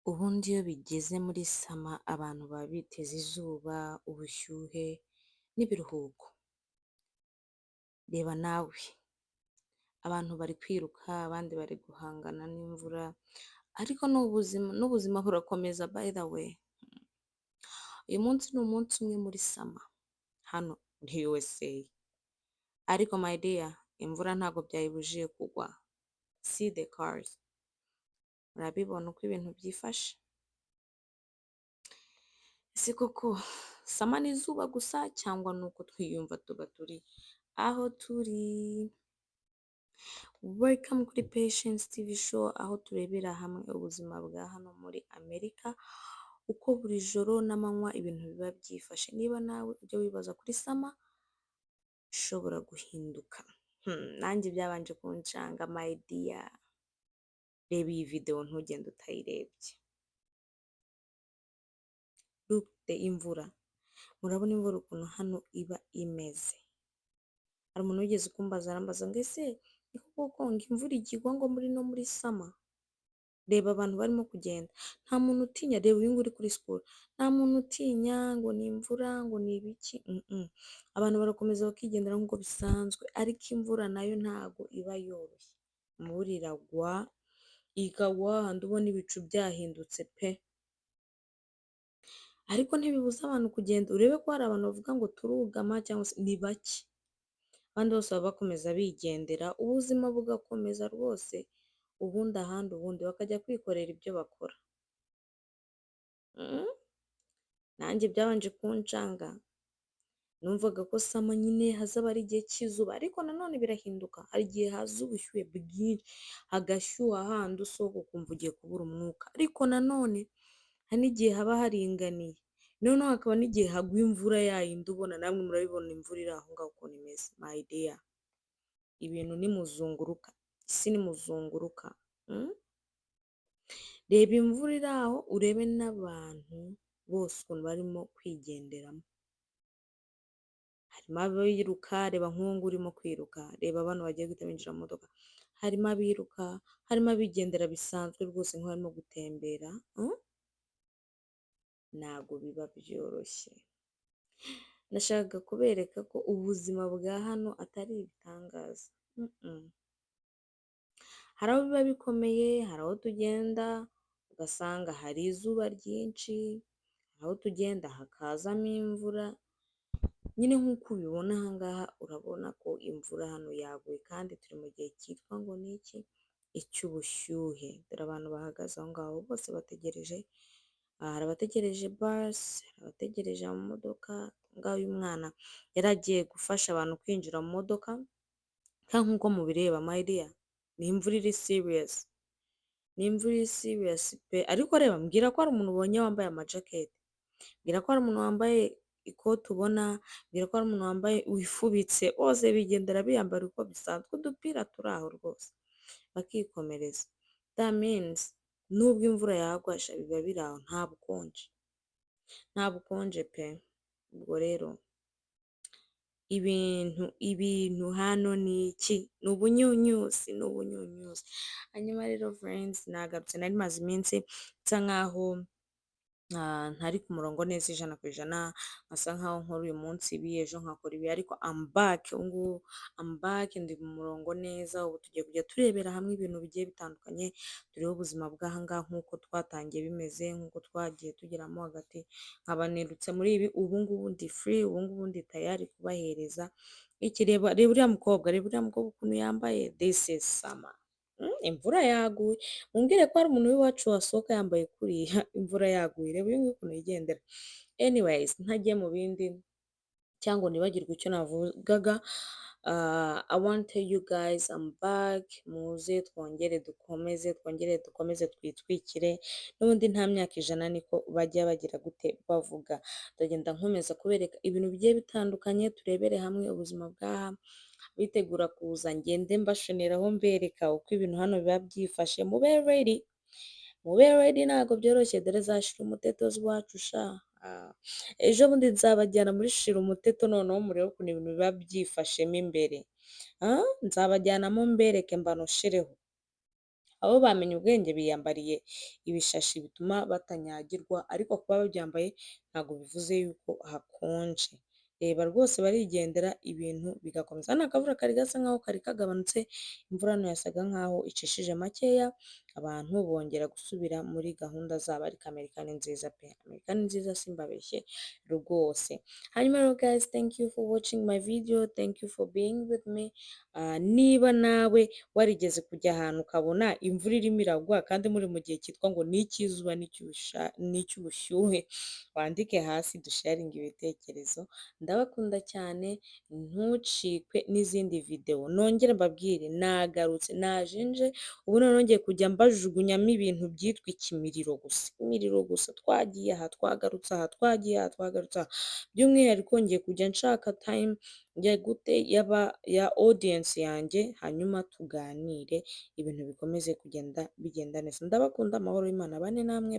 Ubundi iyo bigeze muri sama abantu baba biteze izuba, ubushyuhe n'ibiruhuko. Reba nawe, abantu bari kwiruka, abandi bari guhangana n'imvura, ariko n'ubuzima burakomeza by the way. Uyu munsi ni umunsi umwe muri sama hano muri USA, ariko my dear, imvura ntabwo byayibujije kugwa. See the cars, murabibona uko ibintu byifashe. Ese koko sama ni izuba gusa cyangwa ni uko twiyumva tuba turi aho turi? Welcome kuri Patience TV show, aho turebera hamwe ubuzima bwa hano muri Amerika, uko buri joro n'amanywa ibintu biba byifashe. Niba nawe ujya wibaza kuri sama ishobora guhinduka, nanjye byabanje kunshanga my dear. Reba iyi video ntugende utayirebye. Look the imvura, murabona imvura ukuntu hano iba imeze. Hari umuntu wigeze kumbaza, arambaza ngo ese ni koko ngo imvura igwa ngo muri sama? Reba abantu barimo kugenda, nta muntu utinya. Reba uyu nguyu uri kuri siporo, nta muntu utinya ngo ni imvura ngo ni ibiki. Abantu barakomeza bakigendera nk'uko bisanzwe, ariko imvura nayo ntago iba yoroshye. Imvura iragwa, ikagwa hahandi ubona ibicu byahindutse pe, ariko ntibibuza abantu kugenda. Urebe ko hari abantu bavuga ngo turugama cyangwa se, ni bake. Abandi bose baba bakomeza bigendera, ubuzima bugakomeza rwose, ubundi ahandi ubundi bakajya kwikorera ibyo bakora. Nanjye byabanje kunshanga, numvaga ko sama nyine hazaba ari igihe cy'izuba, ariko nanone birahinduka. Hari igihe haza ubushyuhe bwinshi, hagashyuha handi usohoka ukumva ugiye kubura umwuka, ariko nanone hari n'igihe haba haringaniye, noneho hakaba n'igihe hagwa imvura yayindi ubona. Namwe murabibona imvura iri aho ngaho ukuntu imeze my dear. Ibintu ni muzunguruka, isi ni muzunguruka. Reba imvura iri aho, urebe n'abantu bose ukuntu barimo kwigenderamo. Harimo abiruka, reba nk'uwo nguwo urimo kwiruka, reba abantu bagiye guhita binjira mu modoka. Harimo abiruka, harimo abigendera bisanzwe rwose nk'abarimo gutembera. Ntabwo biba byoroshye. Nashakaga kubereka ko ubuzima bwa hano atari ibitangaza. Hari aho biba bikomeye, hari aho tugenda ugasanga hari izuba ryinshi, hari aho tugenda hakazamo imvura. Nyine nk'uko ubibona aha ngaha, urabona ko imvura hano yaguye, kandi turi mu gihe cyitwa ngo ni iki? Icy'ubushyuhe. Dore abantu bahagaze aho ngaho bose bategereje, hari abategereje basi, hari abategereje amamodoka. Ngaho uyu mwana yari agiye gufasha abantu kwinjira mu modoka, kandi nk'uko mubireba my dear, ni imvura iri serious, ni imvura iri serious pe. Ariko reba, mbwira ko hari umuntu ubonye wambaye amajaketi, mbwira ko hari umuntu wambaye ikote ubona, mbwira ko hari umuntu wambaye wifubitse. Bose bigendera biyambara uko bisanzwe, udupira turi aho rwose bakikomereza. That means nubwo imvura yagwa biba biri aho, nta bukonje, nta bukonje pe. Ubwo rero ibintu hano ni iki? Ni ubunyunyusi, ni ubunyunyusi. Hanyuma rero friends, nagarutse, nari maze iminsi nsa nkaho ntari ku murongo neza ijana ku ijana, nkasa nkaho nkora uyu munsi ibi, ejo nkakora ibi, ariko I'm back. Ubungubu I'm back, ndi mu murongo neza. Ubu tugiye kujya turebera hamwe ibintu bigiye bitandukanye, turebe ubuzima bw'aha ngaha nk'uko twatangiye bimeze, nk'uko twagiye tugeramo hagati. Nkaba nirutse muri ibi, ubungubu ndi free, ubungubu ndi tayari kubahereza iki. Reba uriya mukobwa, reba uriya mukobwa ukuntu yambaye. This is summer. Imvura yaguye, mumbwire ko hari umuntu w'iwacu wasohoka yambaye kuriya imvura yaguye. Reba uyu nguyu ukuntu yigendera. Anyways, ntagiye mu bindi cyangwa nibagirwe icyo navugaga, I want to tell you guys I'm back. Muze twongere dukomeze twitwikire, n'ubundi nta myaka ijana niko bajya bagira gute bavuga. Ndagenda nkomeza kubereka ibintu bigiye bitandukanye, turebere hamwe ubuzima bw'aha. Bitegura kuza ngende mbashoneraho mbereka uko ibintu hano biba byifashe. Mube ready, ntabwo byoroshye. Dore za shira umuteto z'iwacu sha. Ejo bundi nzabajyana muri shira umuteto, noneho murebe ukuntu ibintu biba byifashemo imbere. Nzabajyanamo mbereke mbanoshereho. abo bamenye ubwenge biyambariye ibishashi bituma batanyagirwa ariko kuba babyambaye ntabwo bivuze yuko hakonje. Reba rwose barigendera ibintu bigakomeza. Hano akavura kari gasa nkaho kari kagabanutse, imvura hano yasaga nkaho icishije makeya, abantu bongera gusubira muri gahunda zabo ariko Amerika ni nziza pe! Amerika ni nziza simbabeshye rwose. Hanyuma rero guys, thank you for watching my video, thank you for being with me. Niba nawe warigeze kujya ahantu ukabona imvura irimo iragwa kandi muri mu gihe cyitwa ngo ni icy'izuba n'icy'ubushyuhe, wandike hasi dusharinge ibitekerezo. Ndabakunda cyane, ntucikwe n'izindi video. Nongere mbabwire nagarutse najenje, ubu noneho ngiye kujya mbajugunyamo ibintu byitwa ikimiriro gusa, imiriro gusa, twagiye aha twagarutse aha, twagiye aha twagarutse aha. By'umwihariko ngiye kujya nshaka time ya audience yanjye, hanyuma tuganire ibintu bikomeze kugenda bigenda neza. Ndabakunda, amahoro y'Imana abane namwe.